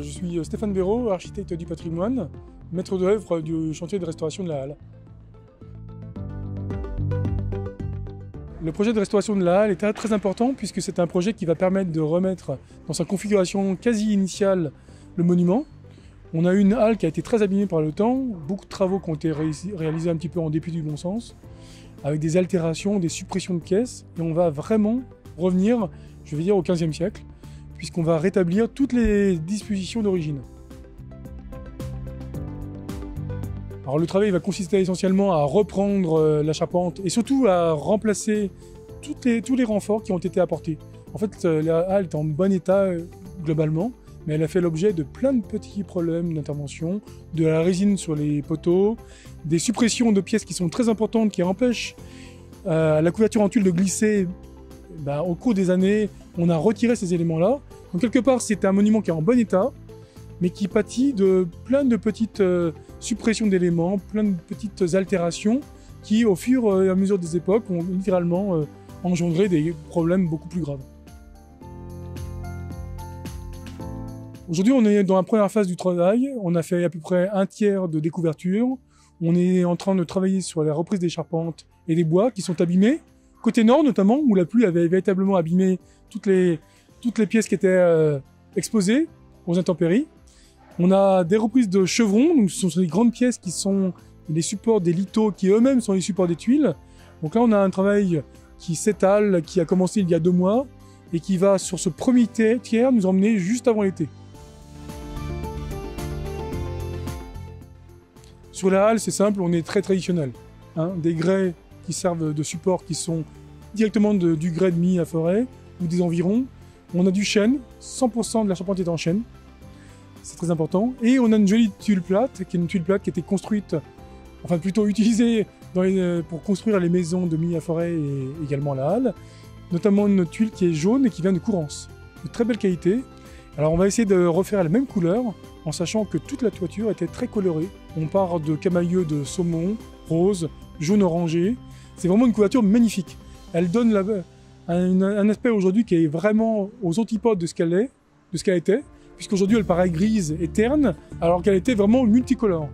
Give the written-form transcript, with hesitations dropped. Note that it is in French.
Je suis Stéphane Béraud, architecte du patrimoine, maître d'œuvre du chantier de restauration de la halle. Le projet de restauration de la halle est très important puisque c'est un projet qui va permettre de remettre dans sa configuration quasi initiale le monument. On a une halle qui a été très abîmée par le temps, beaucoup de travaux qui ont été réalisés un petit peu en dépit du bon sens, avec des altérations, des suppressions de pièces, et on va vraiment revenir, je vais dire, au XVe siècle, puisqu'on va rétablir toutes les dispositions d'origine. Alors le travail va consister essentiellement à reprendre la charpente et surtout à remplacer tous les renforts qui ont été apportés. En fait, la halle est en bon état globalement, mais elle a fait l'objet de plein de petits problèmes d'intervention, de la résine sur les poteaux, des suppressions de pièces qui sont très importantes, qui empêchent la couverture en tuile de glisser. Au cours des années, on a retiré ces éléments-là. Donc quelque part, c'est un monument qui est en bon état, mais qui pâtit de plein de petites suppressions d'éléments, plein de petites altérations qui, au fur et à mesure des époques, ont littéralement engendré des problèmes beaucoup plus graves. Aujourd'hui, on est dans la première phase du travail. On a fait à peu près un tiers de découverture. On est en train de travailler sur la reprise des charpentes et des bois qui sont abîmés. Côté nord notamment, où la pluie avait véritablement abîmé toutes les pièces qui étaient exposées aux intempéries. On a des reprises de chevrons, donc ce sont des grandes pièces qui sont les supports des lithos qui eux-mêmes sont les supports des tuiles. Donc là, on a un travail qui s'étale, qui a commencé il y a 2 mois et qui va, sur ce premier tiers, nous emmener juste avant l'été. Sur la halle, c'est simple, on est très traditionnel. Des grès qui servent de support, qui sont directement du grès de Milly-la-Forêt ou des environs. On a du chêne, 100% de la charpente est en chêne. C'est très important. Et on a une jolie tuile plate, qui est une tuile plate qui a été construite, enfin plutôt utilisée pour construire les maisons de Milly-la-Forêt et également la halle. Notamment une tuile qui est jaune et qui vient de Courance. De très belle qualité. Alors on va essayer de refaire la même couleur, en sachant que toute la toiture était très colorée. On part de camailleux de saumon, rose, jaune orangé. C'est vraiment une couverture magnifique. Elle donne un aspect aujourd'hui qui est vraiment aux antipodes de ce qu'elle était, puisqu'aujourd'hui elle paraît grise et terne, alors qu'elle était vraiment multicolore.